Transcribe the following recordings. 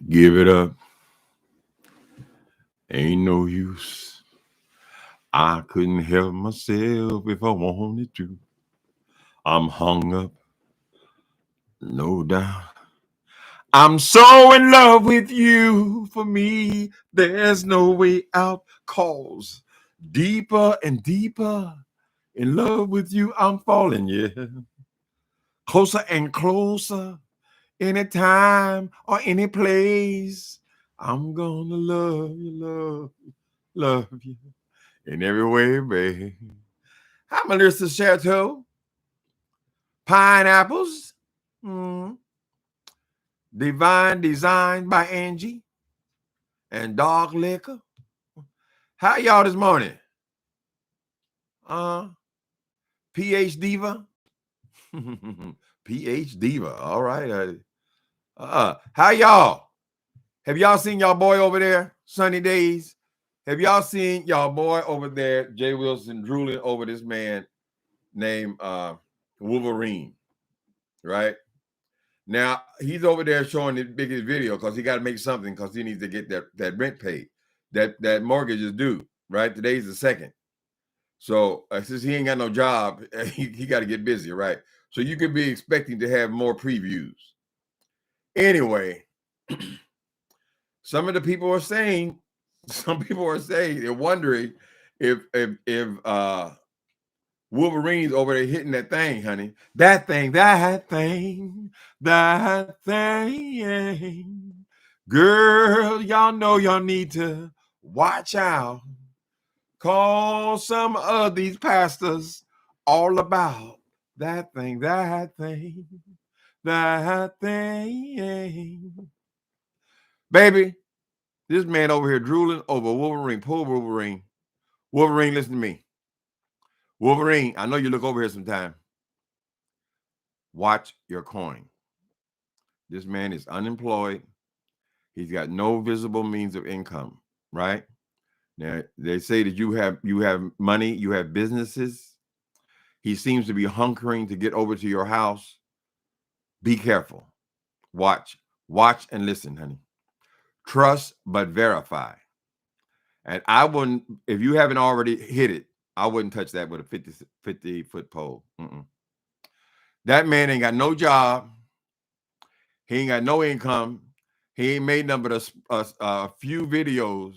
Give it up. Ain't no use. I couldn't help myself if I wanted to. I'm hung up, no doubt. I'm so in love with you. For me, there's no way out. Cause deeper and deeper in love with you, I'm falling, yeah. Closer and closer, anytime or any place. I'm gonna love you in every way, babe. Hi, Melissa Chateau. Pineapples. Divine Design by Angie. And Dog Liquor. How y'all this morning? PH Diva? PH Diva. All right. How y'all? Have y'all seen y'all boy over there, Sunny Days? Have y'all seen y'all boy over there, Jay Wilson, drooling over this man named Wolverine, right? Now, he's over there showing the biggest video because he got to make something because he needs to get that rent paid. That mortgage is due, right? Today's the 2nd. So since he ain't got no job, he got to get busy, right? So you could be expecting to have more previews. Anyway, some people are saying they're wondering if Wolverine's over there hitting that thing, honey. That thing. Girl, y'all know y'all need to watch out. Call some of these pastors all about that thing. Baby, this man over here drooling over Wolverine. Poor Wolverine. Wolverine, listen to me. Wolverine, I know you look over here sometime. Watch your coin. This man is unemployed. He's got no visible means of income, right? Now, they say that you have money, you have businesses. He seems to be hunkering to get over to your house. Be careful. Watch and listen, honey. Trust but verify. And I wouldn't, if you haven't already hit it, I wouldn't touch that with a 50-foot pole. That man ain't got no job. He ain't got no income. He ain't made nothing but a few videos.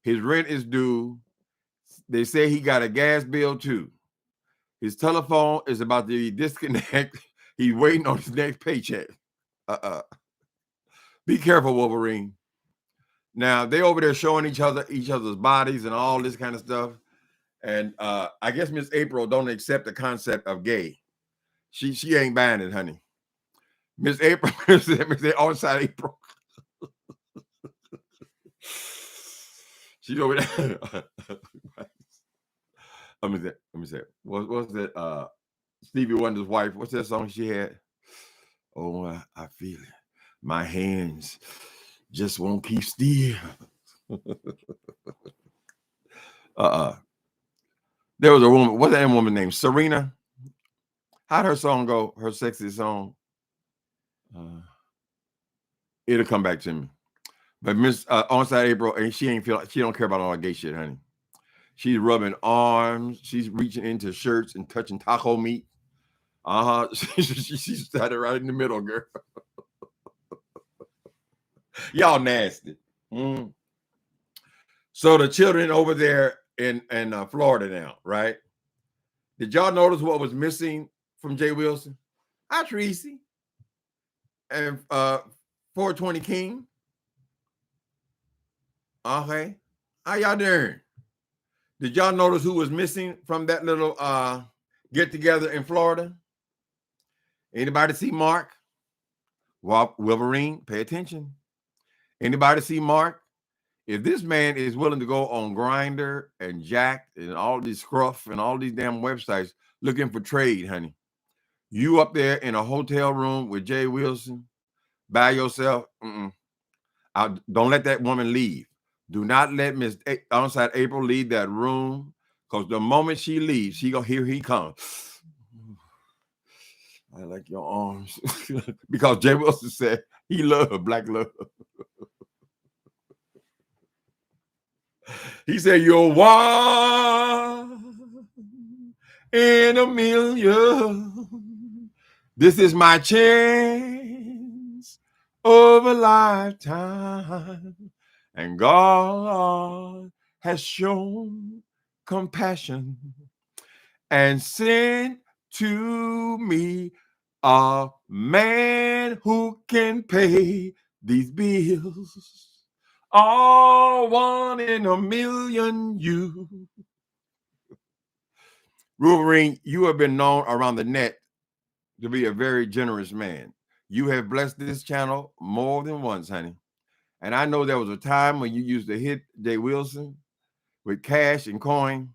His rent is due. They say he got a gas bill too. His telephone is about to disconnect. He's waiting on his next paycheck. Be careful, Wolverine. Now they over there showing each other's bodies and all this kind of stuff. And I guess Miss April don't accept the concept of gay. She ain't buying it, honey. Miss April, Miss outside April. She's over there. Let me say. What's that? Stevie Wonder's wife. What's that song she had? Oh, I feel it. My hands just won't keep still. There was a woman. What's that woman named Serena? How'd her song go? Her sexy song. It'll come back to me. But Miss Onside April, and she don't care about all that gay shit, honey. She's rubbing arms. She's reaching into shirts and touching taco meat. She started right in the middle, girl. Y'all nasty. So the children over there in Florida now, right? Did y'all notice what was missing from Jay Wilson? Hi, Tracy. And 420 King. Okay. How y'all doing? Did y'all notice who was missing from that little get together in Florida? Anybody see Mark? Wolverine, pay attention. Anybody see Mark? If this man is willing to go on Grindr and Jack and all these Scruff and all these damn websites looking for trade, honey, you up there in a hotel room with Jay Wilson by yourself, don't let that woman leave. Do not let Miss Onside April leave that room, because the moment she leaves, here he comes. I like your arms. Because Jay Wilson said he loved black love. He said, you're one in a million. This is my chance of a lifetime. And God has shown compassion and sent to me a man who can pay these bills. All one in a million, you. Wolverine, you have been known around the net to be a very generous man. You have blessed this channel more than once, honey. And I know there was a time when you used to hit Jay Wilson with cash and coin.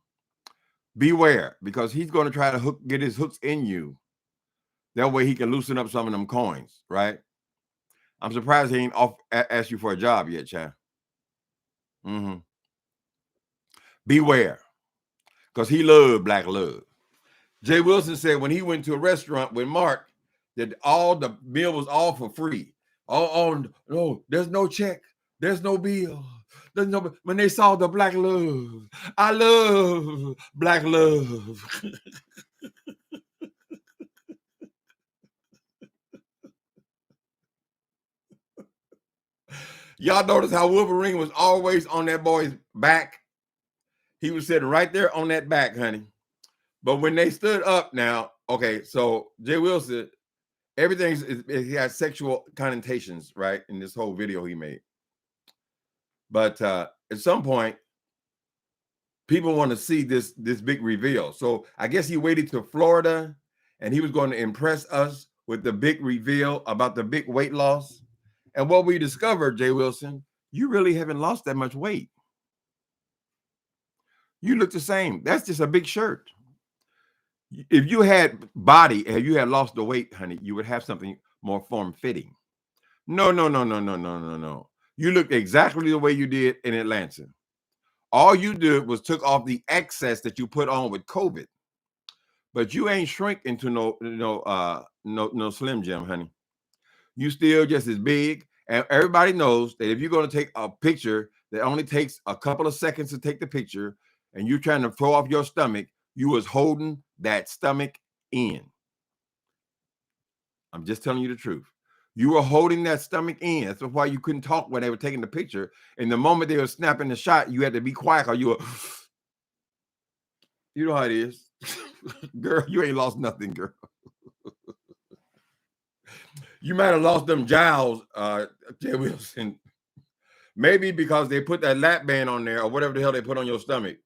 Beware, because he's going to try to get his hooks in you. That way he can loosen up some of them coins, right? I'm surprised he ain't asked you for a job yet, child. Beware, because he loved black love. Jay Wilson said when he went to a restaurant with Mark, that all the meal was all for free. No, there's no check. There's no bill. There's no. When they saw the black love, I love black love. Y'all notice how Wolverine was always on that boy's back? He was sitting right there on that back, honey. But when they stood up now, okay, so Jay Wilson, he has sexual connotations, right, in this whole video he made. But at some point, people want to see this big reveal. So I guess he waited to Florida, and he was going to impress us with the big reveal about the big weight loss. And what we discovered, Jay Wilson, you really haven't lost that much weight. You look the same. That's just a big shirt. If you had lost the weight, honey, you would have something more form-fitting. No. You look exactly the way you did in Atlanta. All you did was took off the excess that you put on with COVID. But you ain't shrink into no Slim Jim, honey. You still just as big. And everybody knows that if you're going to take a picture that only takes a couple of seconds to take the picture, and you're trying to throw off your stomach, you was holding that stomach in. I'm just telling you the truth. You were holding that stomach in. That's why you couldn't talk when they were taking the picture. And the moment they were snapping the shot, you had to be quiet, or you were, you know how it is. Girl, you ain't lost nothing, girl. You might have lost them jowls, Jay Wilson. Maybe because they put that lap band on there or whatever the hell they put on your stomach,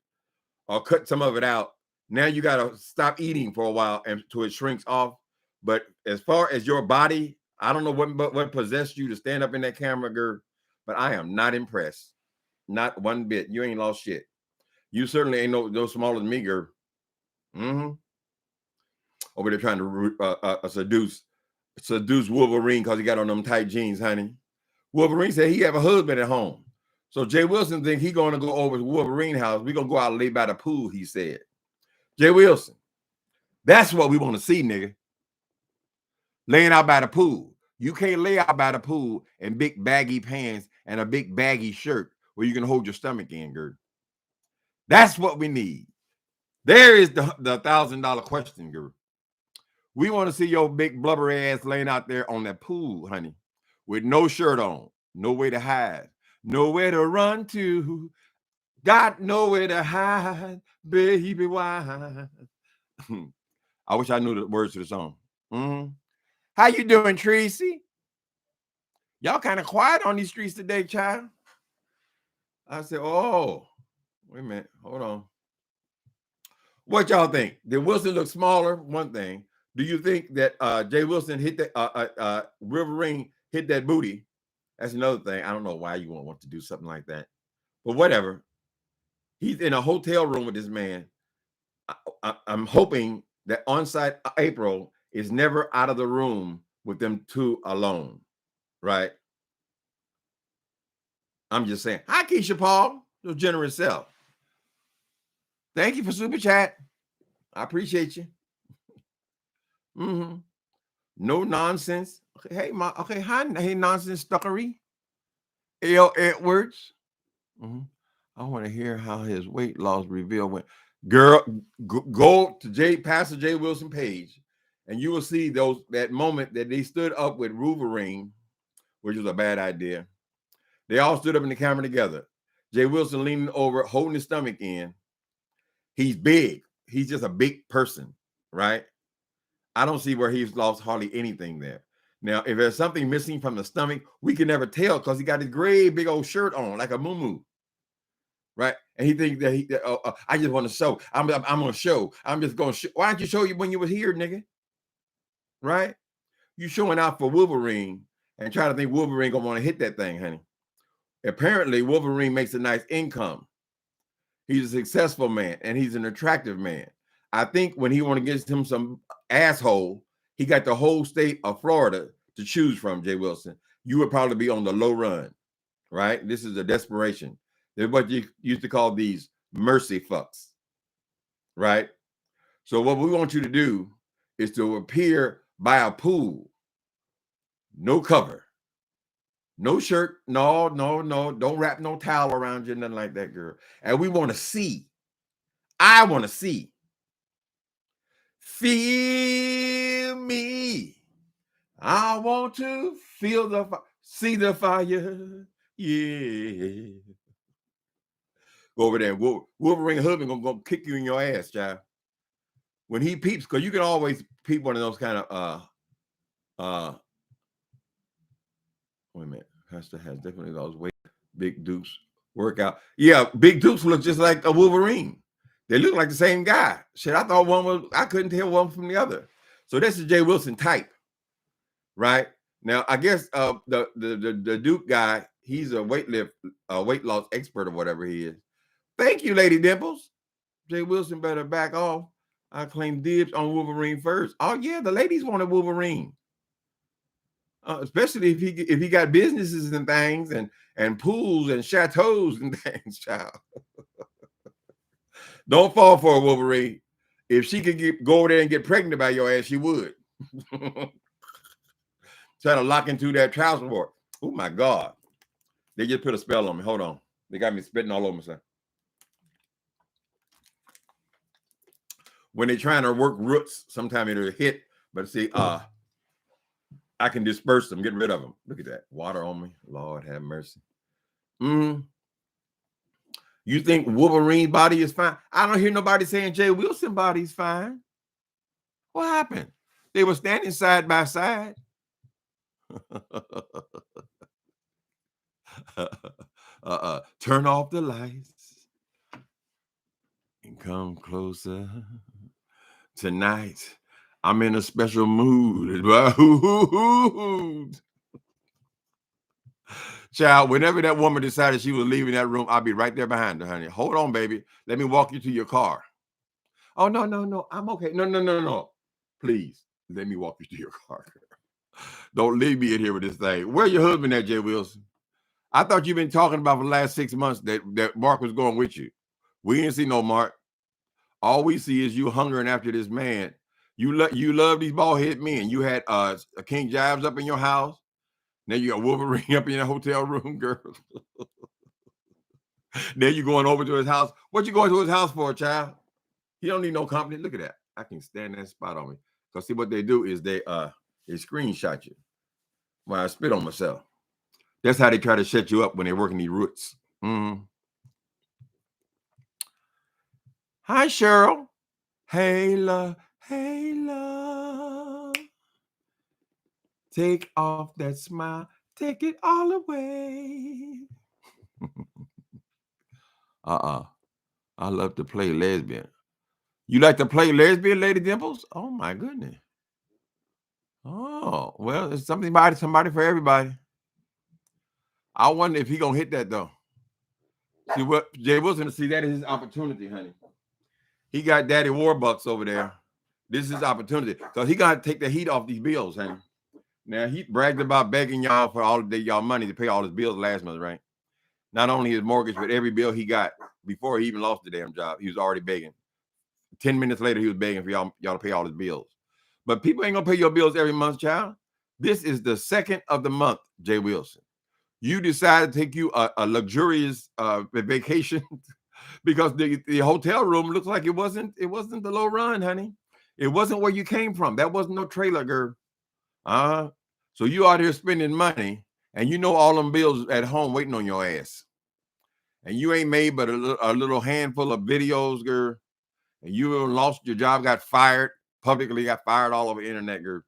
or cut some of it out. Now you got to stop eating for a while until it shrinks off. But as far as your body, I don't know what possessed you to stand up in that camera, girl, but I am not impressed. Not one bit. You ain't lost shit. You certainly ain't no smaller than me, girl. Over there trying to seduce Wolverine because he got on them tight jeans, honey. Wolverine said he have a husband at home. So Jay Wilson think he going to go over to Wolverine house. We're going to go out and lay by the pool, he said. Jay Wilson, that's what we want to see, nigga. Laying out by the pool. You can't lay out by the pool in big baggy pants and a big baggy shirt where you can hold your stomach in, girl. That's what we need. There is the $1,000 question, girl. We want to see your big blubber ass laying out there on that pool, honey, with no shirt on, no way to hide, nowhere to run to, got nowhere to hide, baby, why? I wish I knew the words to the song. How you doing, Tracy? Y'all kind of quiet on these streets today, child. I said, oh, wait a minute, hold on. What y'all think? Did Wilson look smaller? One thing. Do you think that Jay Wilson hit that Wolverine hit that booty? That's another thing. I don't know why you want to do something like that, but whatever. He's in a hotel room with this man. I'm hoping that on-site April is never out of the room with them two alone, right? I'm just saying. Hi, Keisha Paul, your generous self. Thank you for super chat. I appreciate you. No nonsense. Hey, hey, nonsense stuckery. L. Edwards. Mhm. I want to hear how his weight loss reveal went. Girl, go to Pastor J. Wilson page, and you will see that moment that they stood up with Wolverine, which was a bad idea. They all stood up in the camera together. Jay Wilson leaning over, holding his stomach in. He's big. He's just a big person, right? I don't see where he's lost hardly anything there. Now, if there's something missing from the stomach, we can never tell because he got his gray big old shirt on like a muumuu, right? And he thinks that I just want to show. I'm going to show. I'm just going to show. Why don't you show you when you was here, nigga? Right? You showing out for Wolverine and trying to think Wolverine gonna want to hit that thing, honey. Apparently, Wolverine makes a nice income. He's a successful man and he's an attractive man. I think when he want to get him some asshole, he got the whole state of Florida to choose from, Jay Wilson. You would probably be on the low run, right? This is a desperation. They're what you used to call these mercy fucks, right? So what we want you to do is to appear by a pool, no cover, no shirt, no, don't wrap no towel around you, nothing like that, girl. And we want to see. I want to see. Feel me. I want to feel see the fire. Yeah. Go over there. Wolverine husband gonna kick you in your ass, child. When he peeps, because you can always peep one of those kind of wait a minute. Pastor has definitely lost weight. Big Dukes workout. Yeah, Big Dukes look just like a Wolverine. They look like the same guy. Shit, I thought I couldn't tell one from the other. So this is Jay Wilson type, right? Now, I guess the Duke guy, he's a weight loss expert or whatever he is. Thank you, Lady Dimples. Jay Wilson better back off. I claim dibs on Wolverine first. Oh yeah, the ladies wanted Wolverine. Especially if he got businesses and things and pools and chateaus and things, child. Don't fall for a Wolverine. If she could go over there and get pregnant by your ass, she would. Try to lock into that trouser war. Oh my God. They just put a spell on me. Hold on. They got me spitting all over myself. When they're trying to work roots, sometimes it'll hit, but see, I can disperse them, get rid of them. Look at that. Water on me. Lord have mercy. You think Wolverine body is fine? I don't hear nobody saying Jay Wilson body is fine. What happened? They were standing side by side. Turn off the lights and come closer. Tonight, I'm in a special mood. Child, whenever that woman decided she was leaving that room, I'll be right there behind her, honey. Hold on, baby. Let me walk you to your car. Oh, no. I'm okay. No. Please, let me walk you to your car. Don't leave me in here with this thing. Where your husband at, Jay Wilson? I thought you've been talking about for the last 6 months that Mark was going with you. We didn't see no Mark. All we see is you hungering after this man. You love these bald-headed men. You had King Jives up in your house. Now you got Wolverine up in your hotel room, girl. Then you going over to his house. What you going to his house for, child? He don't need no company. Look at that. I can stand that spot on me. Because see what they do is they screenshot you. When I spit on myself. That's how they try to shut you up when they're working these roots. Mm-hmm. Hi, Cheryl. Hey, love. Take off that smile. Take it all away. I love to play lesbian. You like to play lesbian, Lady Dimples? Oh, my goodness. Oh, well, it's somebody for everybody. I wonder if he going to hit that, though. See what Jay Wilson, see, that is his opportunity, honey. He got Daddy Warbucks over there. This is his opportunity. Because he got to take the heat off these bills, honey. Now, he bragged about begging y'all for all of y'all money to pay all his bills last month, right? Not only his mortgage, but every bill he got before he even lost the damn job. He was already begging. 10 minutes later, he was begging for y'all to pay all his bills. But people ain't gonna pay your bills every month, child. This is the second of the month, Jay Wilson. You decided to take you a luxurious vacation because the hotel room looks like it wasn't the low run, honey. It wasn't where you came from. That wasn't no trailer, girl. So you out here spending money, and you know all them bills at home waiting on your ass, and you ain't made but a little handful of videos, girl. And you lost your job, got fired publicly, got fired all over the internet, girl.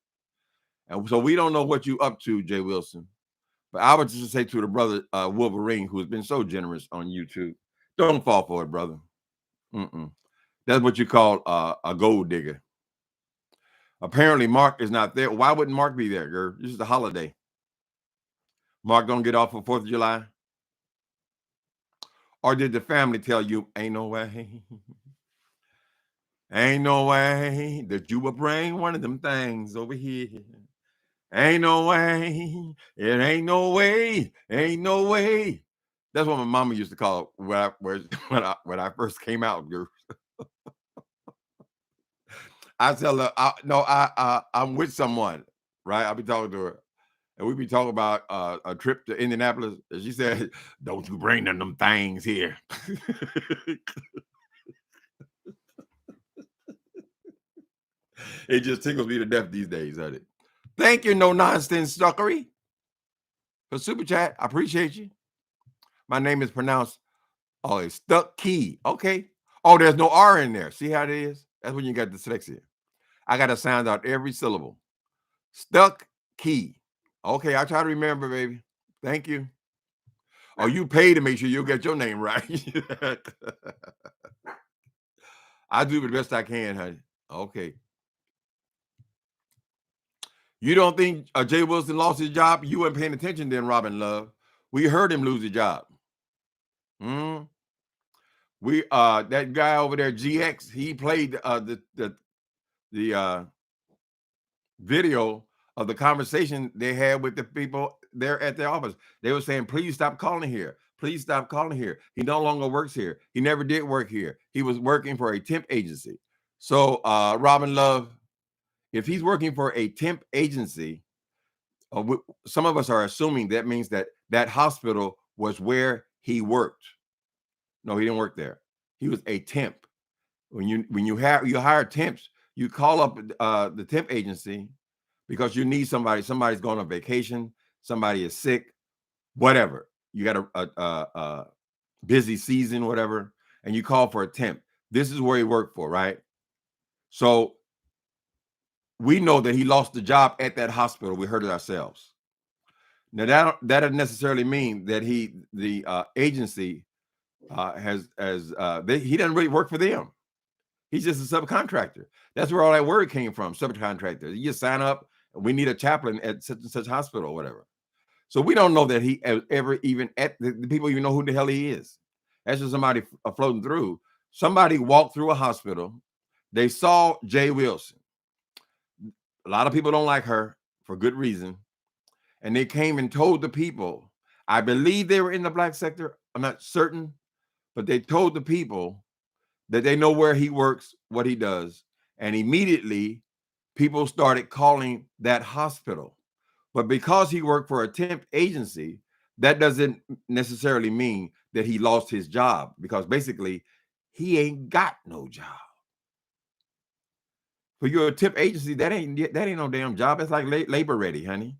And so we don't know what you up to, Jay Wilson. But I would just say to the brother Wolverine, who has been so generous on YouTube, don't fall for it, brother. That's what you call a gold digger. Apparently, Mark is not there. Why wouldn't Mark be there, girl? This is a holiday. Mark don't get off for 4th of July? Or did the family tell you, ain't no way, ain't no way that you will bring one of them things over here? Ain't no way, it ain't no way, ain't no way. That's what my mama used to call it when I first came out, girl. I tell her, I'm with someone, right? I'll be talking to her, and we be talking about a trip to Indianapolis. And she said, "Don't you bring them things here." It just tickles me to death these days, honey. Thank you, no nonsense suckery, for super chat. I appreciate you. My name is pronounced it's stuck key. Okay. Oh, there's no R in there. See how it is? That's when you got dyslexia. I got to sound out every syllable. Stuck key. Okay, I try to remember, baby. Thank you. Oh, you pay to make sure you'll get your name right. I do the best I can, honey. Okay. You don't think Jay Wilson lost his job? You weren't paying attention then, Robin Love. We heard him lose his job. We that guy over there, GX, he played the video of the conversation they had with the people there at their office. They were saying, please stop calling here. Please stop calling here. He no longer works here. He never did work here. He was working for a temp agency. So Robin Love, if he's working for a temp agency, some of us are assuming that means that that hospital was where he worked. No, he didn't work there. He was a temp. When you hire temps, you call up the temp agency because you need somebody. Somebody's going on vacation. Somebody is sick. Whatever. You got a busy season, whatever, and you call for a temp. This is where he worked for, right? So we know that he lost the job at that hospital. We heard it ourselves. Now that doesn't necessarily mean that the agency he doesn't really work for them. He's just a subcontractor. That's where all that word came from, subcontractor. You just sign up, we need a chaplain at such and such hospital or whatever. So we don't know that he ever even the people even know who the hell he is. That's just somebody floating through. Somebody walked through a hospital. They saw Jay Wilson. A lot of people don't like her for good reason. And they came and told the people, I believe they were in the black sector. I'm not certain, but they told the people that they know where he works, what he does. And immediately people started calling that hospital. But because he worked for a temp agency, that doesn't necessarily mean that he lost his job, because basically he ain't got no job. For your temp agency, that ain't no damn job. It's like labor ready, honey.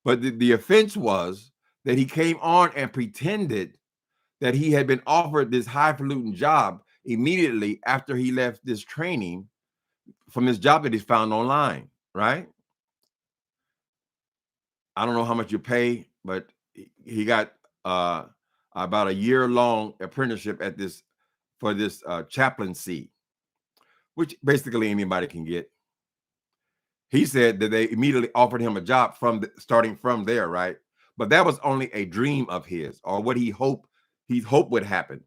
But the offense was that he came on and pretended that he had been offered this highfalutin job immediately after he left this training from this job that he's found online, right? I don't know how much you pay, but he got about a year-long apprenticeship at this chaplaincy, which basically anybody can get. He said that they immediately offered him a job starting from there, right? But that was only a dream of his, or what he hoped would happen.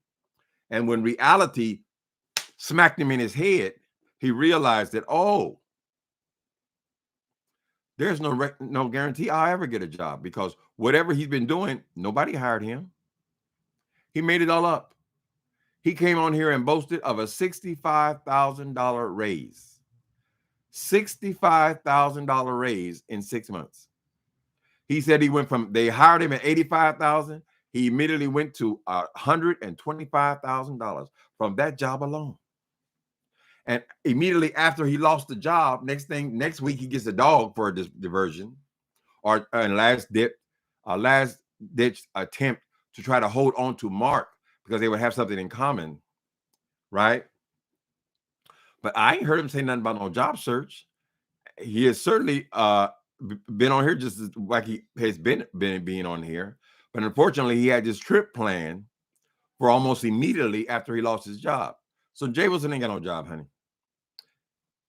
And when reality smacked him in his head, he realized that, oh, there's no guarantee I'll ever get a job, because whatever he's been doing, nobody hired him. He made it all up. He came on here and boasted of a $65,000 raise. $65,000 raise in 6 months. He said he went from, they hired him at $85,000. He immediately went to $125,000 from that job alone. And immediately after he lost the job, next week he gets a dog for a diversion, or a last ditch attempt to try to hold on to Mark because they would have something in common, right? But I ain't heard him say nothing about no job search. He has certainly been on here just as like he has been being on here, but unfortunately he had this trip planned for almost immediately after he lost his job. So Jay Wilson ain't got no job, honey.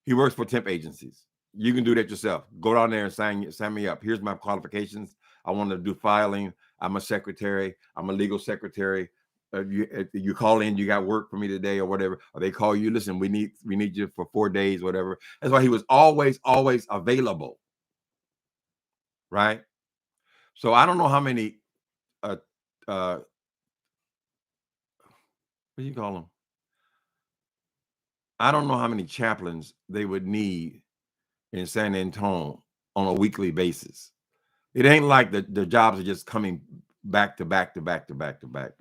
He works for temp agencies. You can do that yourself. Go down there and sign me up. Here's my qualifications. I want to do filing. I'm a secretary. I'm a legal secretary. You call in, you got work for me today or whatever. Or they call you, listen, we need you for 4 days, whatever. That's why he was always available. Right? So I don't know how many what do you call them? I don't know how many chaplains they would need in San Antonio on a weekly basis. It ain't like the jobs are just coming back to back to back to back to back.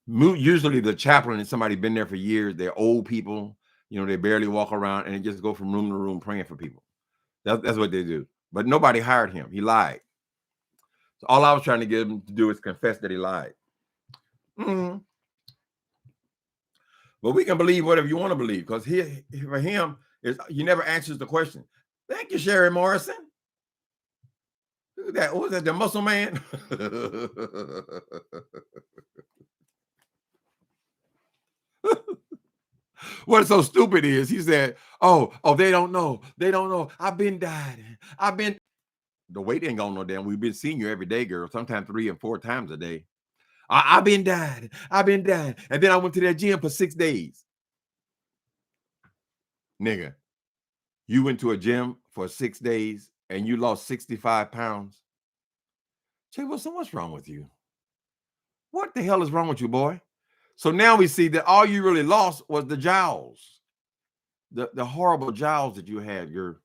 Usually the chaplain is somebody been there for years. They're old people, they barely walk around, and they just go from room to room praying for people. That's what they do. But nobody hired him. He lied. So all I was trying to get him to do is confess that he lied. Mm-hmm. But we can believe whatever you want to believe, because for him, he never answers the question. Thank you, Sherry Morrison. Look at that. What was that? The muscle man? What's so stupid is he said, oh, they don't know. They don't know. I've been dying. The weight ain't going no damn. We've been seeing you every day, girl. Sometimes 3 and 4 times a day. I've been dying. I've been dying. And then I went to that gym for 6 days. Nigga, you went to a gym for 6 days and you lost 65 pounds. Jay Wilson, what's wrong with you? What the hell is wrong with you, boy? So now we see that all you really lost was the jowls, the horrible jowls that you had. Your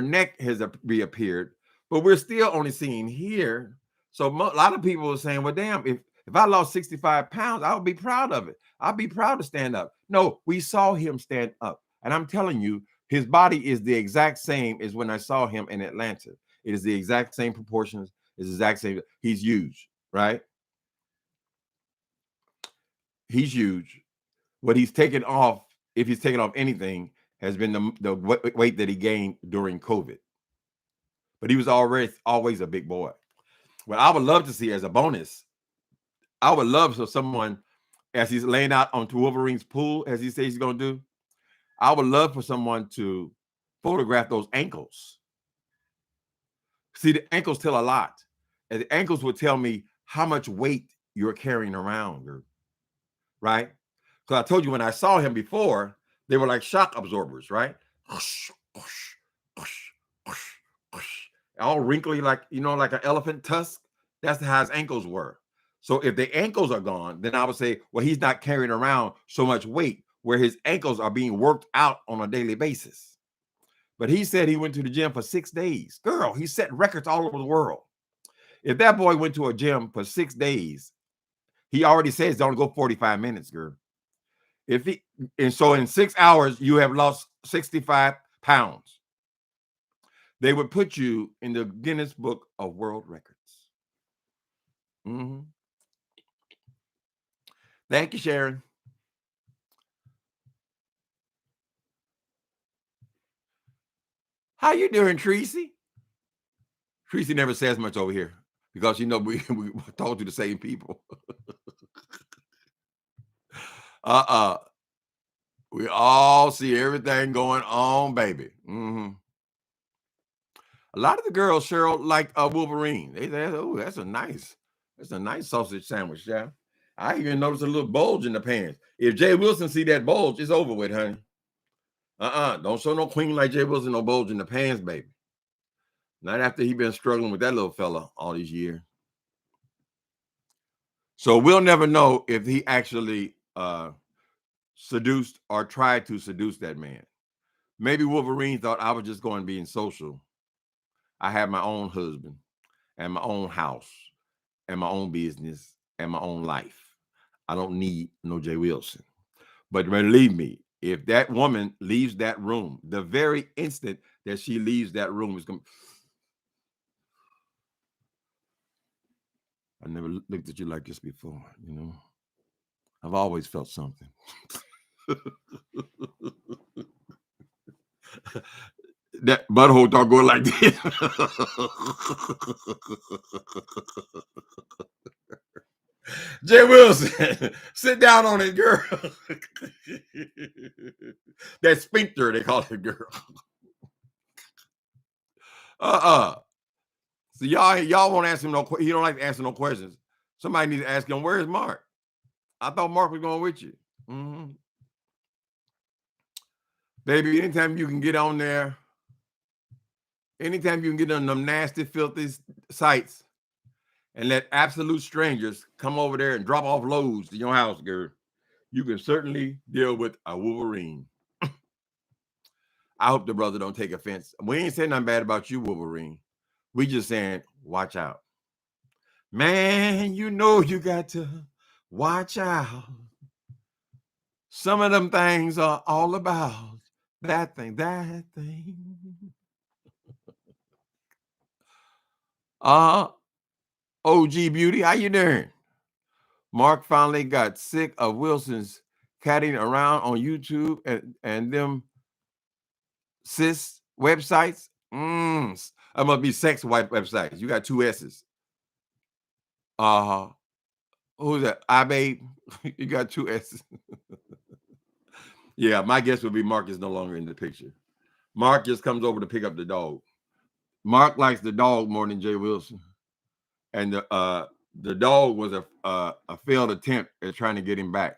neck has reappeared, but we're still only seeing here. So a lot of people are saying, well, damn, if I lost 65 pounds, I would be proud of it. I'd be proud to stand up. No, we saw him stand up. And I'm telling you, his body is the exact same as when I saw him in Atlanta. It is the exact same proportions. It's the exact same. He's huge, right? He's huge. What he's taken off, if he's taken off anything, has been the weight that he gained during COVID. But he was always a big boy. What I would love to see as a bonus, I would love for someone, as he's laying out onto Wolverine's pool, as he says he's going to do, I would love for someone to photograph those ankles. See, the ankles tell a lot. And the ankles would tell me how much weight you're carrying around, right? Because I told you when I saw him before, they were like shock absorbers, right? All wrinkly, like an elephant tusk. That's how his ankles were. So if the ankles are gone, then I would say, well, he's not carrying around so much weight where his ankles are being worked out on a daily basis. But he said he went to the gym for 6 days. Girl, he set records all over the world. If that boy went to a gym for 6 days, he already says don't go 45 minutes, girl. So in 6 hours, you have lost 65 pounds. They would put you in the Guinness Book of World Records. Mm-hmm. Thank you, Sharon. How you doing, Tracy? Tracy never says much over here because we talk to the same people. We all see everything going on, baby. Mm-hmm. A lot of the girls, Cheryl, like Wolverine. They say, oh, that's a nice sausage sandwich, yeah. I even noticed a little bulge in the pants. If Jay Wilson see that bulge, it's over with, honey. Don't show no queen like Jay Wilson no bulge in the pants, baby. Not after he been struggling with that little fella all these years. So we'll never know if he actually seduced or tried to seduce that man. Maybe Wolverine thought I was just going being social. I have my own husband and my own house and my own business and my own life. I don't need no Jay Wilson. But believe me, if that woman leaves that room, the very instant that she leaves that room, is going. I never looked at you like this before, you know. I've always felt something. That butthole don't go like this. Jay Wilson, sit down on it, girl. That sphincter, they call it, girl. So y'all won't ask him no. He don't like to answer no questions. Somebody needs to ask him, where's Mark? I thought Mark was going with you. Mm-hmm. Baby, anytime you can get on there, anytime you can get on them nasty, filthy sites and let absolute strangers come over there and drop off loads to your house, girl, you can certainly deal with a Wolverine. I hope the brother don't take offense. We ain't saying nothing bad about you, Wolverine. We just saying, watch out. Man, you know you got to watch out. Some of them things are all about that thing, that thing. OG Beauty, how you doing? Mark finally got sick of Wilson's catting around on YouTube and them cis websites. That must be sex wipe websites. You got 2 S's. Who's that? I babe. You got 2 S's. Yeah, my guess would be Mark is no longer in the picture. Mark just comes over to pick up the dog. Mark likes the dog more than Jay Wilson. And the dog was a failed attempt at trying to get him back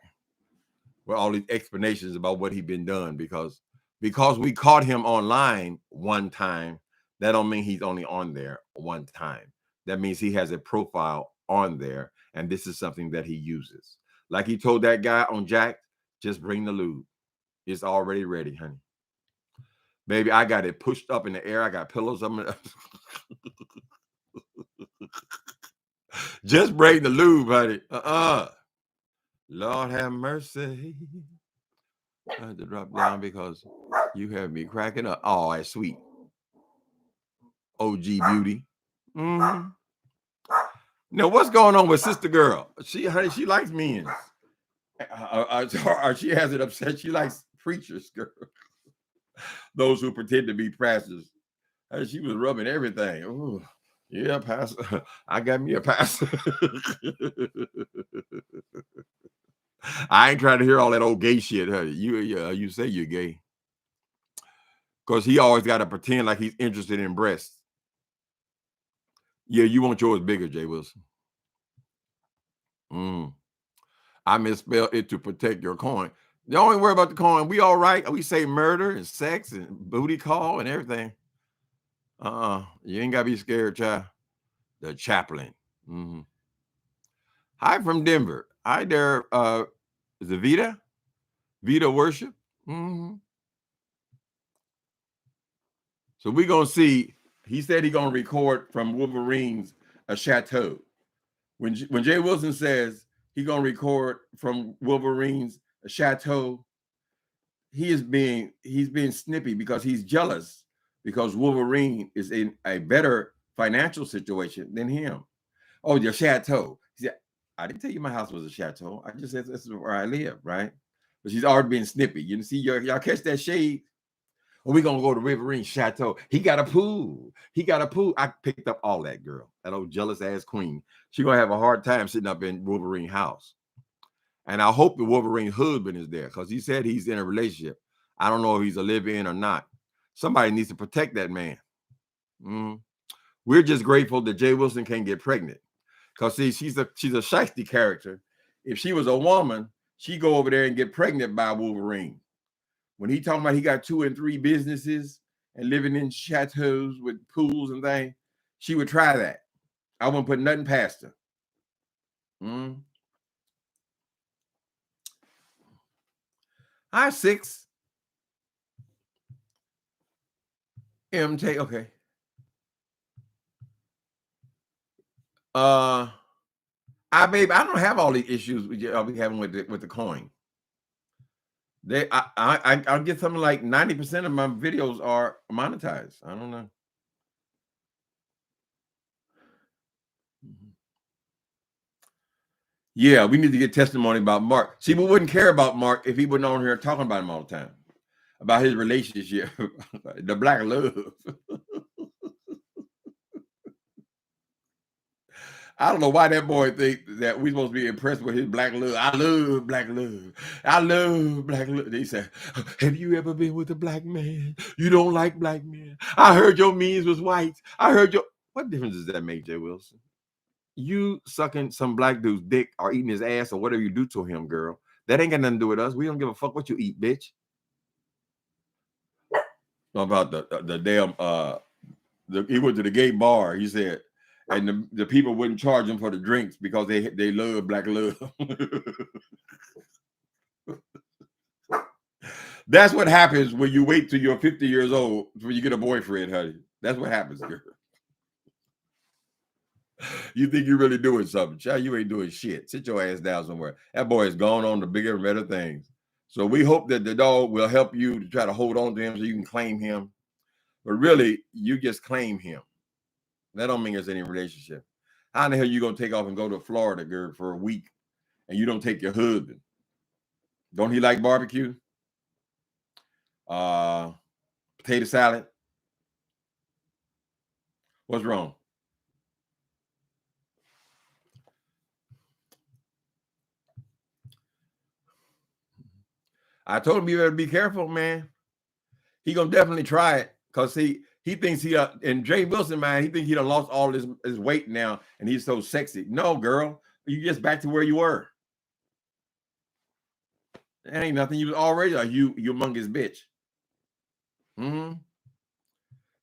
with all these explanations about what he'd been done, because we caught him online one time, that don't mean he's only on there one time. That means he has a profile on there, and this is something that he uses. Like he told that guy on Jack, just bring the lube. It's already ready, honey. Baby, I got it pushed up in the air. I got pillows up in the... Just bring the lube, honey. Lord have mercy. I had to drop down because you have me cracking up. Oh, that's sweet. OG Beauty. Mm-hmm. Now, what's going on with Sister Girl? She likes men. Or she has it upset. She likes preachers, girl. Those who pretend to be pastors. She was rubbing everything. Ooh, yeah, pastor. I got me a pastor. I ain't trying to hear all that old gay shit. You say you're gay. Because he always got to pretend like he's interested in breasts. Yeah, you want yours bigger, Jay Wilson. I misspelled it to protect your coin. Don't only worry about the coin. We all right. We say murder and sex and booty call and everything. You ain't got to be scared, child. The chaplain. Mm-hmm. Hi from Denver. Hi there. Is it Vita? Vita Worship. Mm-hmm. So we're going to see. He said he's going to record from Wolverine's A Chateau. When Jay Wilson says he's going to record from Wolverine's A Chateau, he's being snippy because he's jealous because Wolverine is in a better financial situation than him. Oh, your chateau. He said, I didn't tell you my house was a chateau. I just said this is where I live, right? But she's already being snippy. You see, y'all catch that shade? Or we're gonna go to Wolverine's chateau. He got a pool. I picked up all that, girl. That old jealous ass queen. She's gonna have a hard time sitting up in Wolverine's house. And I hope the Wolverine husband is there because he said he's in a relationship. I don't know if he's a live-in or not. Somebody needs to protect that man. We're just grateful that Jay Wilson can't get pregnant. Because see, she's a shiesty character. If she was a woman, she'd go over there and get pregnant by Wolverine. When he talking about he got 2 and 3 businesses and living in chateaus with pools and things, she would try that. I wouldn't put nothing past her. Hi, 6. MT, okay. I don't have all the issues I'll be having with the coin. I'll get something like 90% of my videos are monetized. I don't know. Yeah, we need to get testimony about Mark. See, we wouldn't care about Mark if he wasn't on here talking about him all the time, about his relationship, the black love. I don't know why that boy think that we're supposed to be impressed with his black love. I love black love. I love black love. They say, have you ever been with a black man? You don't like black men. I heard your means was white. I heard your... What difference does that make, Jay Wilson? You sucking some black dude's dick or eating his ass or whatever you do to him, girl. That ain't got nothing to do with us. We don't give a fuck what you eat, bitch. About the damn he went to the gay bar, he said, and the people wouldn't charge him for the drinks because they love black love. That's what happens when you wait till you're 50 years old when you get a boyfriend, honey. That's what happens, girl. You think you're really doing something. Child, you ain't doing shit. Sit your ass down somewhere. That boy is gone on to bigger and better things. So we hope that the dog will help you to try to hold on to him so you can claim him. But really, you just claim him. That don't mean there's any relationship. How in the hell you gonna take off and go to Florida, girl, for a week and you don't take your husband? Don't he like barbecue? Potato salad? What's wrong? I told him you better be careful, man. He gonna definitely try it because he thinks he in Jay Wilson, man, he thinks he done lost all his weight now and he's so sexy. No, girl, you just back to where you were. That ain't nothing. You was already a humongous bitch.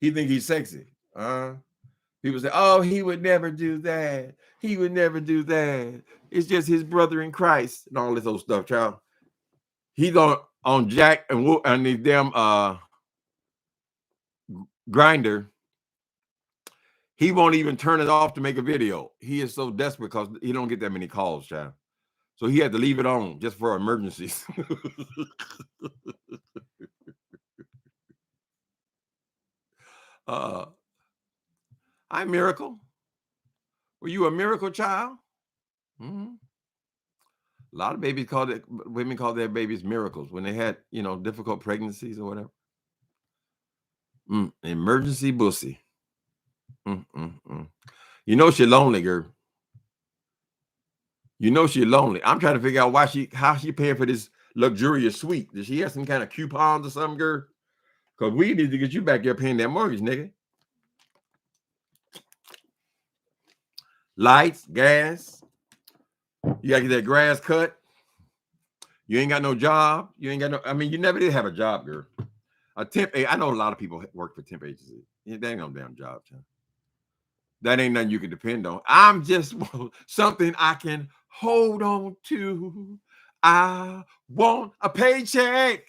He think he's sexy. People say, oh, he would never do that. He would never do that. It's just his brother in Christ and all this old stuff, child. He's on Jack and the damn grinder. He won't even turn it off to make a video. He is so desperate because he don't get that many calls, child. So he had to leave it on just for emergencies. Hi, Miracle. Were you a miracle child? A lot of women call their babies miracles when they had, difficult pregnancies or whatever. Emergency bussy. You know she's lonely, girl. You know she's lonely. I'm trying to figure out how she paying for this luxurious suite. Does she have some kind of coupons or something, girl? Because we need to get you back there paying that mortgage, nigga. Lights, gas. You gotta get that grass cut. You ain't got no job. You never did have a job, girl. A temp, I know a lot of people work for temp agencies. That ain't no damn job, child. That ain't nothing you can depend on. I'm just something I can hold on to. I want a paycheck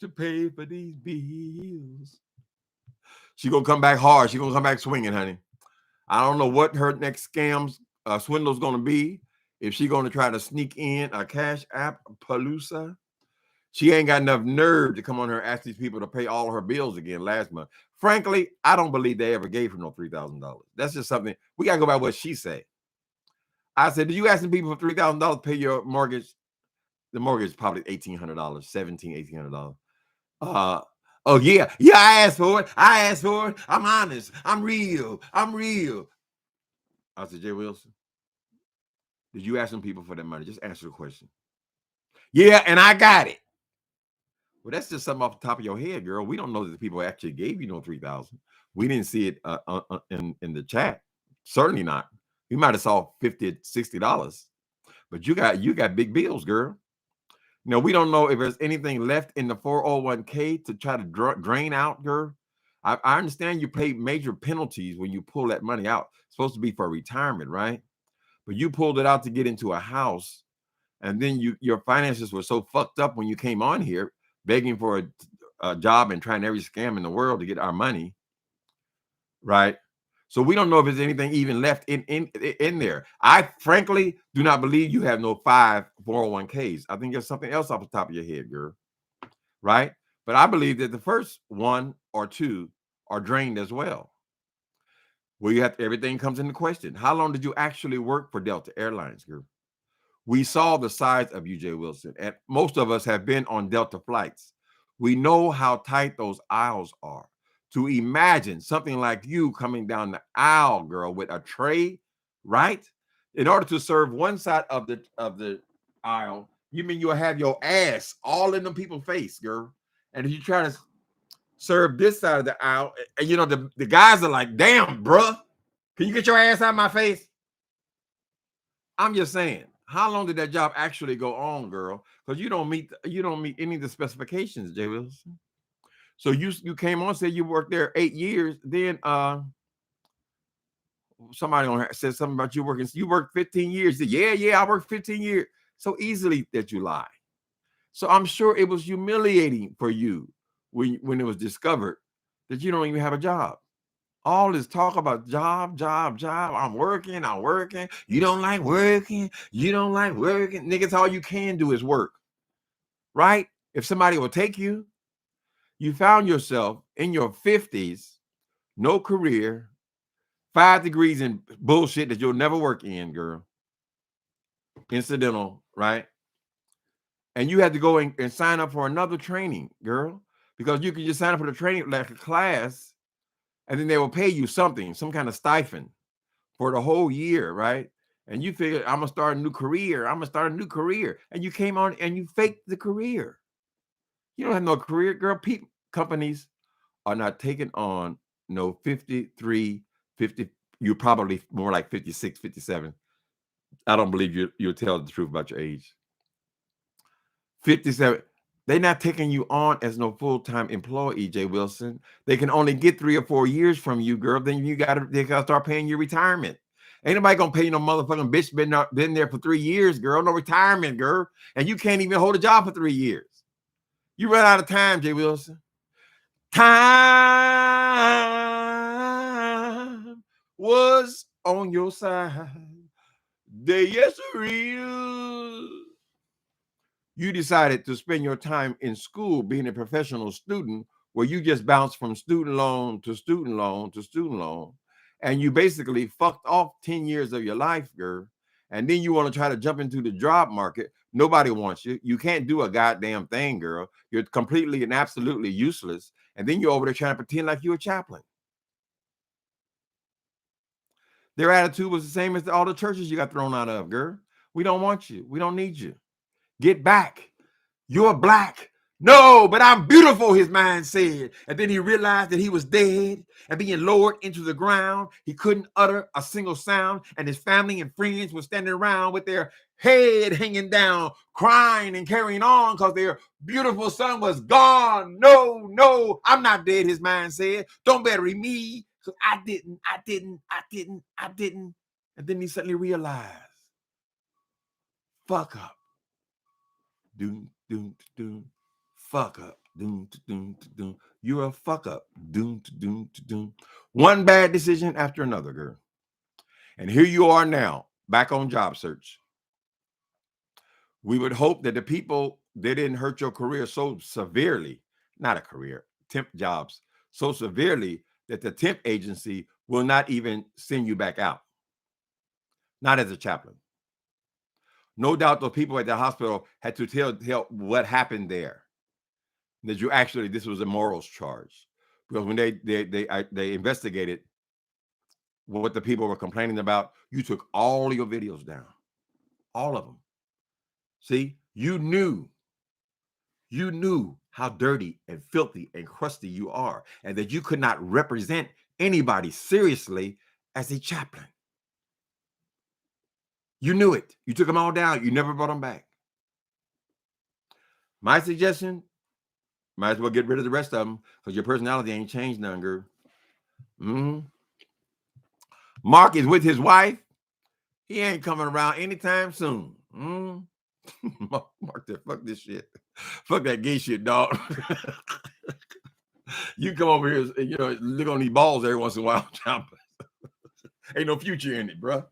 to pay for these bills. She gonna come back hard. She gonna come back swinging, honey. I don't know what her next swindle's gonna be. If she gonna try to sneak in a Cash App Palooza, she ain't got enough nerve to come on here and ask these people to pay all her bills again last month. Frankly, I don't believe they ever gave her no $3,000. That's just something we gotta go by what she said. I said, did you ask some people for $3,000 to pay your mortgage? The mortgage is probably $1,800, $1,800. Oh yeah, I asked for it. I'm honest. I'm real. I said, Jay Wilson, did you ask some people for that money? Just answer the question. Yeah, and I got it. Well, that's just something off the top of your head, girl. We don't know that the people actually gave you no $3,000. We didn't see it in the chat. Certainly not. We might have saw $50, $60, but you got big bills, girl. We don't know if there's anything left in the 401k to try to drain out, girl. I understand you pay major penalties when you pull that money out. It's supposed to be for retirement, right? But you pulled it out to get into a house, and then your finances were so fucked up when you came on here begging for a job and trying every scam in the world to get our money, right? So we don't know if there's anything even left in there. I frankly do not believe you have no 401ks. I think there's something else off the top of your head, girl, right? But I believe that the first one or two are drained as well. Where you have everything comes into question. How long did you actually work for Delta Airlines, girl? We saw the size of UJ Wilson, and most of us have been on Delta flights. We know how tight those aisles are. To imagine something like you coming down the aisle, girl, with a tray, right? In order to serve one side of the aisle, you mean you'll have your ass all in them people's face, girl. And if you try to serve this side of the aisle, and you know the guys are like, "Damn, bruh, can you get your ass out of my face?" I'm just saying, how long did that job actually go on, girl? Because you don't meet any of the specifications, Jay Wilson. So you came on, said you worked there 8 years, then somebody said something about you worked 15 years. Said, yeah, I worked 15 years. So easily that you lie. So I'm sure it was humiliating for you when it was discovered that you don't even have a job. All this talk about job. I'm working. You don't like working. Niggas, all you can do is work, right? If somebody will take you, you found yourself in your 50s, no career, 5 degrees in bullshit that you'll never work in, girl. Incidental, right? And you had to go and sign up for another training, girl, because you could just sign up for the training, like a class, and then they will pay you something, some kind of stipend for the whole year, right? And you figured, I'm gonna start a new career. And you came on and you faked the career. You don't have no career, girl. Companies are not taking on no 53, 50. You're probably more like 56, 57. I don't believe you'll tell the truth about your age. 57. They're not taking you on as no full-time employee, Jay Wilson. They can only get 3 or 4 years from you, girl. Then they gotta start paying you retirement. Ain't nobody gonna pay you no motherfucking bitch been there for 3 years, girl. No retirement, girl. And you can't even hold a job for 3 years. You run out of time, Jay Wilson. Time was on your side. Yes, real. You decided to spend your time in school being a professional student where you just bounced from student loan to student loan to student loan. And you basically fucked off 10 years of your life, girl. And then you want to try to jump into the job market. Nobody wants you. You can't do a goddamn thing, girl. You're completely and absolutely useless. And then you're over there trying to pretend like you're a chaplain. Their attitude was the same as all the churches you got thrown out of, girl. We don't want you. We don't need you. Get back. You're black. No, but I'm beautiful, his mind said. And then he realized that he was dead and being lowered into the ground. He couldn't utter a single sound, and his family and friends were standing around with their head hanging down, crying and carrying on because their beautiful son was gone. No, I'm not dead, his mind said. Don't bury me, because I didn't. And then he suddenly realized, fuck up. Doom, doom, doom. Fuck up. Doom, doom, doom. You're a fuck up. Doom, doom, doom. One bad decision after another, girl. And here you are now, back on job search. We would hope that the people, they didn't hurt your career so severely, not a career, temp jobs, so severely that the temp agency will not even send you back out. Not as a chaplain. No doubt those people at the hospital had to tell what happened there. That you actually, this was a morals charge. Because when they investigated what the people were complaining about, you took all your videos down. All of them. See, you knew how dirty and filthy and crusty you are, and that you could not represent anybody seriously as a chaplain. You knew it. You took them all down. You never brought them back. My suggestion, might as well get rid of the rest of them because your personality ain't changed none, girl. Mark is with his wife. He ain't coming around anytime soon. Mark that. Fuck this shit. Fuck that gay shit, dog. You come over here, and, look on these balls every once in a while. Ain't no future in it, bro.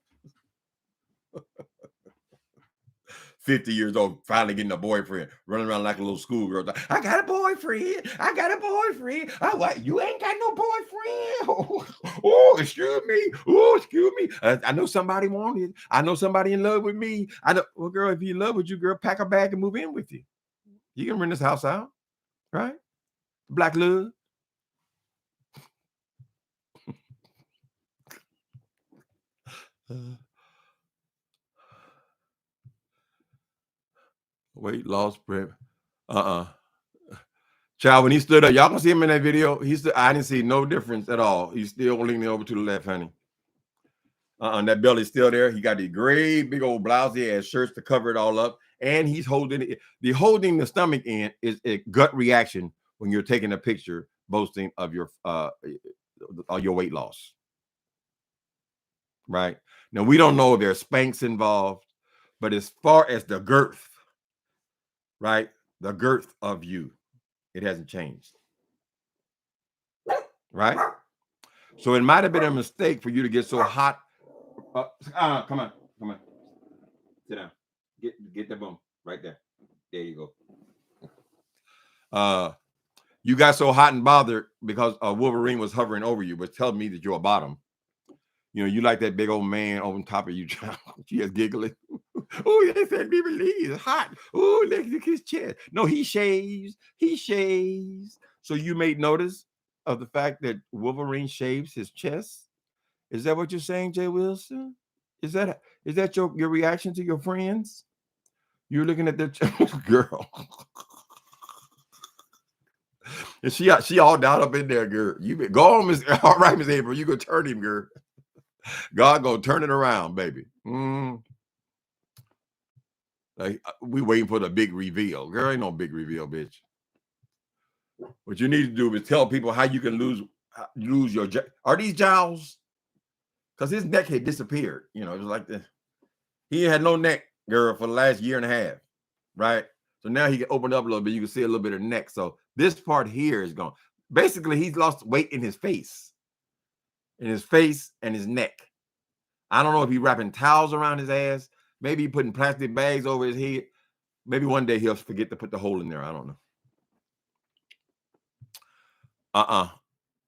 50 years old, finally getting a boyfriend, running around like a little schoolgirl. I got a boyfriend. I got a boyfriend. Oh, what? You ain't got no boyfriend. Oh, excuse me. Oh, excuse me. I know somebody wanted. I know somebody in love with me. Well, girl, if he in love with you, girl, pack a bag and move in with you. You can rent this house out, right? Black love. Weight loss prep. Child, when he stood up, y'all can see him in that video. I didn't see no difference at all. He's still leaning over to the left, honey. That belly's still there. He got the great big old blousy ass shirts to cover it all up, and he's holding it. Holding the stomach in is a gut reaction when you're taking a picture boasting of your weight loss. Right now, we don't know if there's Spanx involved, but as far as the girth, right, the girth of you, it hasn't changed. Right? So it might have been a mistake for you to get so hot. Come on. Sit down. Get the boom right there. There you go. You got so hot and bothered because Wolverine was hovering over you, but telling me that you're a bottom. You like that big old man on top of you. She is giggling. Oh, they said be released. It's hot. Oh, look at his chest. No, he shaves. So you made notice of the fact that Wolverine shaves his chest. Is that what you're saying, Jay Wilson? Is that your reaction to your friends? You're looking at their girl. And she all down up in there, girl. You go on, Miss. All right, Miss April. You gonna turn him, girl. God gonna turn it around, baby. Like we waiting for the big reveal. Girl, ain't no big reveal, bitch. What you need to do is tell people how you can lose your. Are these jowls? Because his neck had disappeared. It was like this. He had no neck, girl, for the last year and a half, right? So now he can open up a little bit. You can see a little bit of neck. So this part here is gone. Basically, he's lost weight in his face and his neck. I don't know if he's wrapping towels around his ass. Maybe putting plastic bags over his head. Maybe one day he'll forget to put the hole in there. I don't know.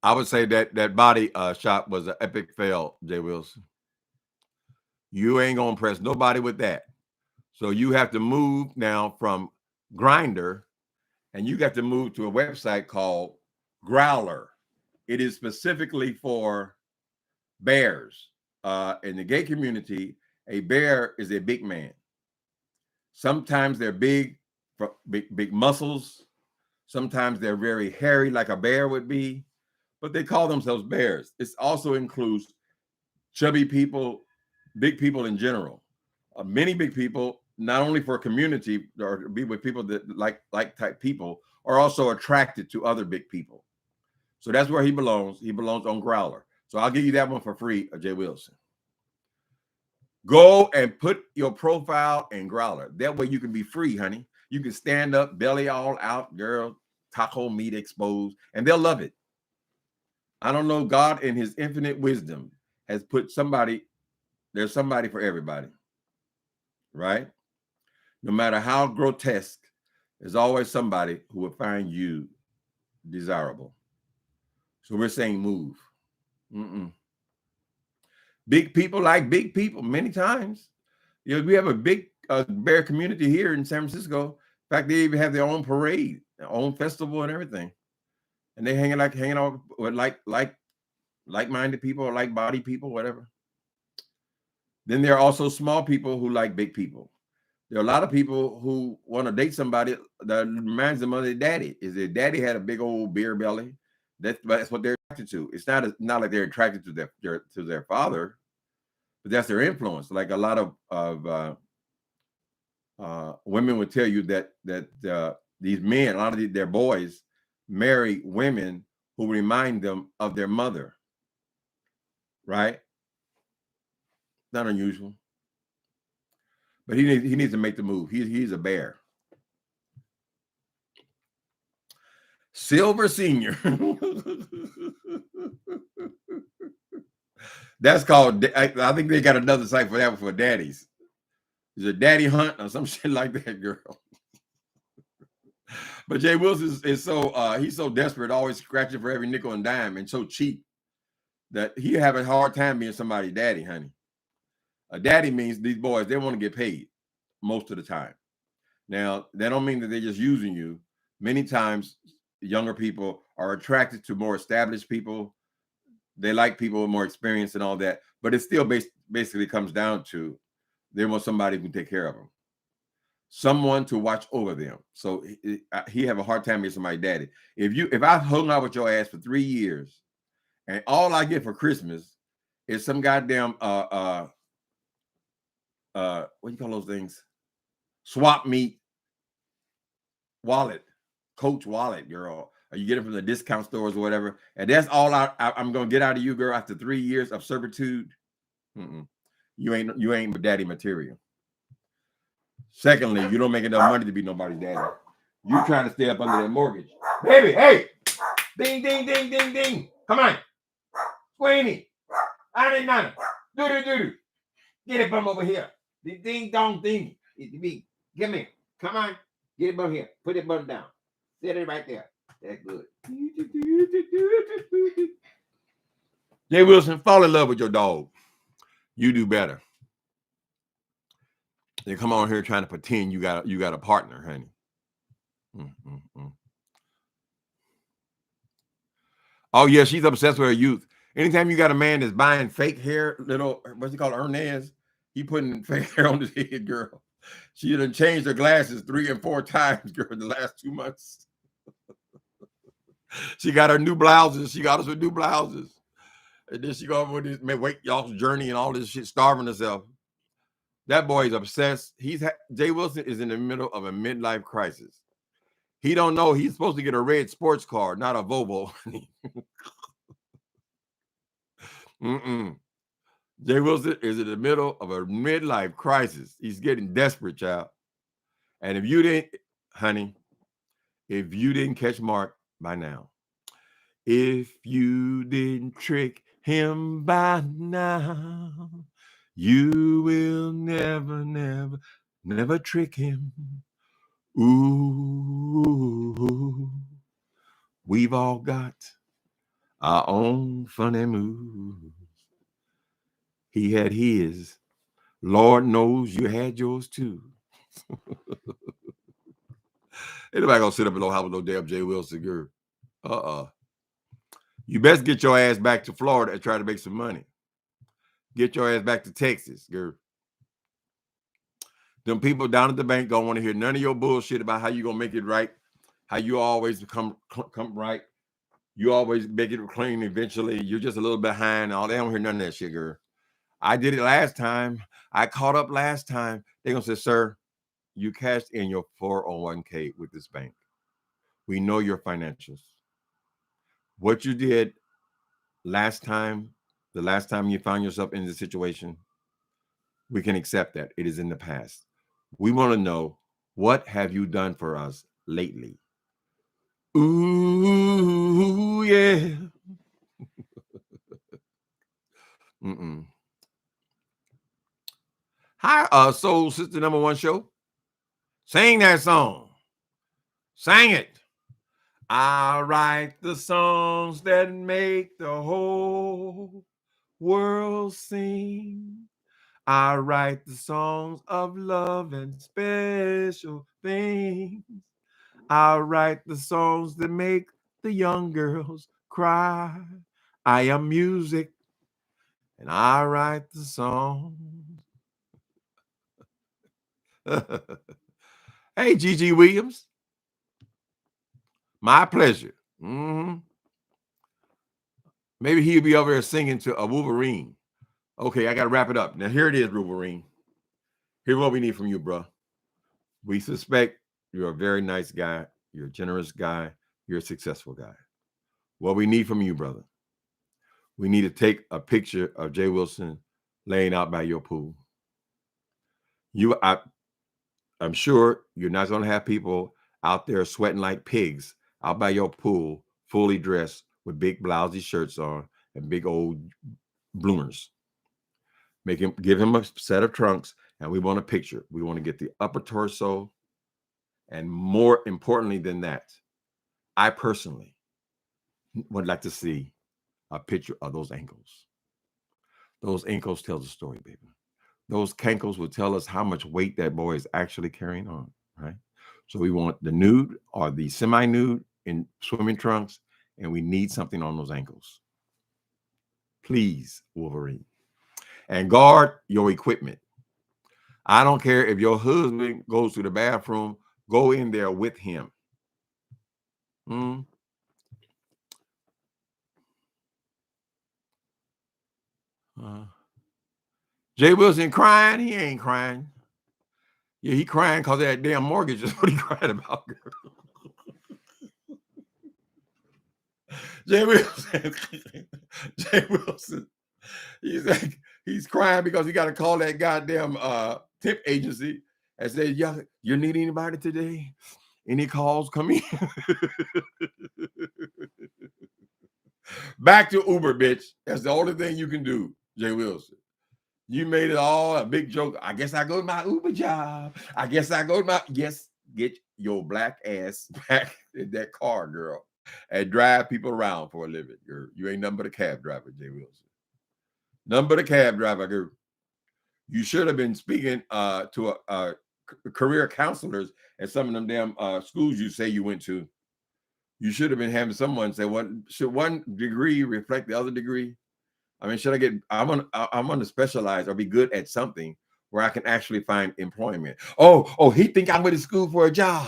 I would say that body shot was an epic fail, Jay Wilson. You ain't gonna impress nobody with that. So you have to move now from Grindr, and you got to move to a website called Growler. It is specifically for bears. In the gay community, a bear is a big man. Sometimes they're big muscles. Sometimes they're very hairy, like a bear would be, but they call themselves bears. It also includes chubby people, big people in general. Many big people, not only for community or be with people that like type people, are also attracted to other big people. So that's where he belongs. He belongs on Growler. So I'll give you that one for free, Jay Wilson. Go and put your profile in Growler. That way you can be free, honey. You can stand up, belly all out, girl, taco meat exposed, and they'll love it. I don't know. God in his infinite wisdom has put there's somebody for everybody, right? No matter how grotesque, there's always somebody who will find you desirable. So we're saying move. Big people like big people many times. We have a big bear community here in San Francisco. In fact, they even have their own parade, their own festival and everything. And they hanging out with like-minded people or like-body people, whatever. Then there are also small people who like big people. There are a lot of people who want to date somebody that reminds them of their daddy. Is their daddy had a big old beer belly? That's what they're attracted to. It's not like they're attracted to their father, but that's their influence. Like a lot of women would tell you that these men, a lot of their boys, marry women who remind them of their mother. Right? Not unusual. But he needs to make the move. He's a bear. Silver Senior. That's called. I think they got another site for that for daddies. Is it Daddy Hunt or some shit like that, girl? But Jay Wilson is so he's so desperate, always scratching for every nickel and dime, and so cheap that he have a hard time being somebody's daddy, honey. A daddy means these boys, they want to get paid most of the time. Now, that don't mean that they're just using you. Many times, younger people are attracted to more established people. They like people with more experience and all that. But it still basically comes down to they want somebody who can take care of them. Someone to watch over them. So he have a hard time being somebody's daddy. If I hung out with your ass for 3 years and all I get for Christmas is some goddamn what do you call those things? Swap meet wallet, Coach wallet, girl. Or you get it from the discount stores or whatever. And that's all I'm gonna get out of you, girl, after 3 years of servitude. You ain't daddy material. Secondly, you don't make enough money to be nobody's daddy. You trying to stay up under that mortgage. Baby, hey! Ding, ding, ding, ding, ding. Come on. Sweeney. I ain't none. Do. Get it from over here. Ding, ding, dong, ding. Give me. Come on. Get it from here. Put it button down. Set it right there. That's good. Jay Wilson, fall in love with your dog. You do better. They come on here trying to pretend you got a partner, honey. Oh yeah, she's obsessed with her youth. Anytime you got a man that's buying fake hair, little what's he called, Ernest, he putting fake hair on his head, girl. She done changed her glasses 3 and 4 times, girl, in the last 2 months. She got her new blouses. She got us with new blouses. And then she go with this weight loss journey and all this shit, starving herself. That boy is obsessed. Jay Wilson is in the middle of a midlife crisis. He don't know he's supposed to get a red sports car, not a Volvo. Jay Wilson is in the middle of a midlife crisis. He's getting desperate, child. And if you didn't catch Mark by now, if you didn't trick him by now, you will never trick him. Ooh, we've all got our own funny moves. He had his. Lord knows you had yours too. Ain't nobody gonna sit up in no house with no damn Jay Wilson, girl. You best get your ass back to Florida and try to make some money. Get your ass back to Texas, girl. Them people down at the bank don't want to hear none of your bullshit about how you gonna make it right, how you always come right. You always make it clean eventually. You're just a little behind. All they don't hear none of that shit, girl. I did it last time. I caught up last time. They're gonna say, sir, you cashed in your 401k with this bank. We know your financials. What you did last time, the last time you found yourself in this situation, we can accept that. It is in the past. We want to know, what have you done for us lately? Ooh, yeah. Hi, Soul Sister #1 show. Sing that song. Sing it. I write the songs that make the whole world sing. I write the songs of love and special things. I write the songs that make the young girls cry. I am music, and I write the songs. Hey, Gigi Williams. My pleasure. Maybe he'll be over there singing to a Wolverine. Okay, I got to wrap it up. Now, here it is, Wolverine. Here's what we need from you, bro. We suspect you're a very nice guy. You're a generous guy. You're a successful guy. What we need from you, brother, we need to take a picture of Jay Wilson laying out by your pool. I'm sure you're not going to have people out there sweating like pigs out by your pool, fully dressed with big blousy shirts on and big old bloomers. Give him a set of trunks, and we want a picture. We want to get the upper torso, and more importantly than that, I personally would like to see a picture of those ankles. Those ankles tell the story, baby. Those cankles will tell us how much weight that boy is actually carrying on, right? So we want the nude or the semi-nude in swimming trunks, and we need something on those ankles. Please, Wolverine. And guard your equipment. I don't care if your husband goes to the bathroom, go in there with him. Jay Wilson crying? He ain't crying. Yeah, he crying because that damn mortgage is what he crying about, girl. Jay Wilson. Jay Wilson. He's crying because he got to call that goddamn tip agency and say, "Yeah, you need anybody today? Any calls come in?" Back to Uber, bitch. That's the only thing you can do, Jay Wilson. You made it all a big joke. I guess I go to my Uber job. I guess I go to my get your black ass back in that car, girl, and drive people around for a living, girl. You ain't nothing but a cab driver, Jay Wilson. Nothing but a cab driver, girl. You should have been speaking to career counselors at some of them damn schools you say you went to. You should have been having someone say, should one degree reflect the other degree? I mean, I want to specialize or be good at something where I can actually find employment. Oh, he think I went to school for a job.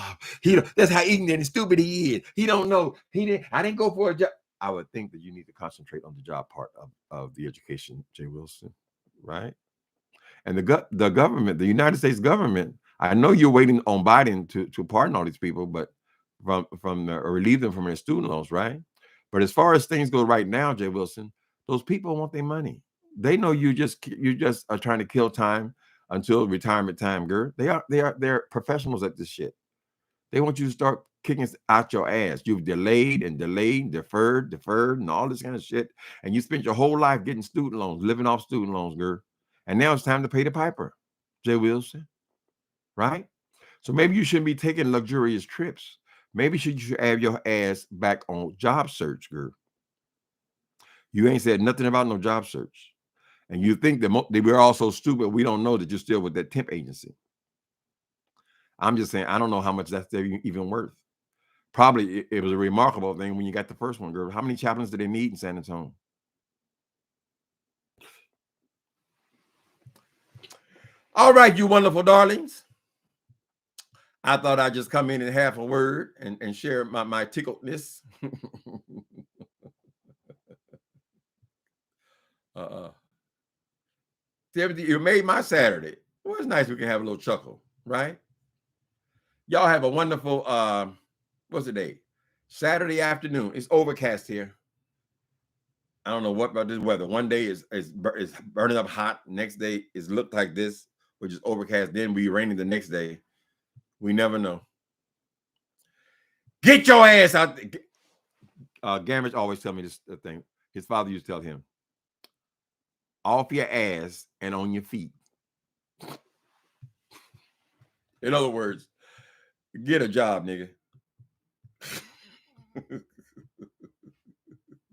That's how ignorant and stupid he is. He don't know. I didn't go for a job. I would think that you need to concentrate on the job part of the education, Jay Wilson, right? And the government, the United States government, I know you're waiting on Biden to pardon all these people, but or relieve them from their student loans, right? But as far as things go right now, Jay Wilson, those people want their money. They know you just are trying to kill time until retirement time, girl. They're professionals at this shit. They want you to start kicking out your ass. You've delayed and delayed, deferred, and all this kind of shit. And you spent your whole life getting student loans, living off student loans, girl. And now it's time to pay the piper, Jay Wilson, right? So maybe you shouldn't be taking luxurious trips. Maybe you should have your ass back on job search, girl. You ain't said nothing about no job search. And you think that we're all so stupid, we don't know that you're still with that temp agency. I'm just saying, I don't know how much that's even worth. Probably it was a remarkable thing when you got the first one, girl. How many chaplains did they need in San Antonio? All right, you wonderful darlings. I thought I'd just come in and have a word and share my tickledness. You made my Saturday. Well, it's nice we can have a little chuckle, right? Y'all have a wonderful, what's the day? Saturday afternoon. It's overcast here. I don't know what about this weather. One day is burning up hot. Next day is looked like this, which is overcast. Then we raining the next day. We never know. Get your ass out. Gamage always tell me this thing. His father used to tell him, off your ass and on your feet. In other words, get a job, nigga.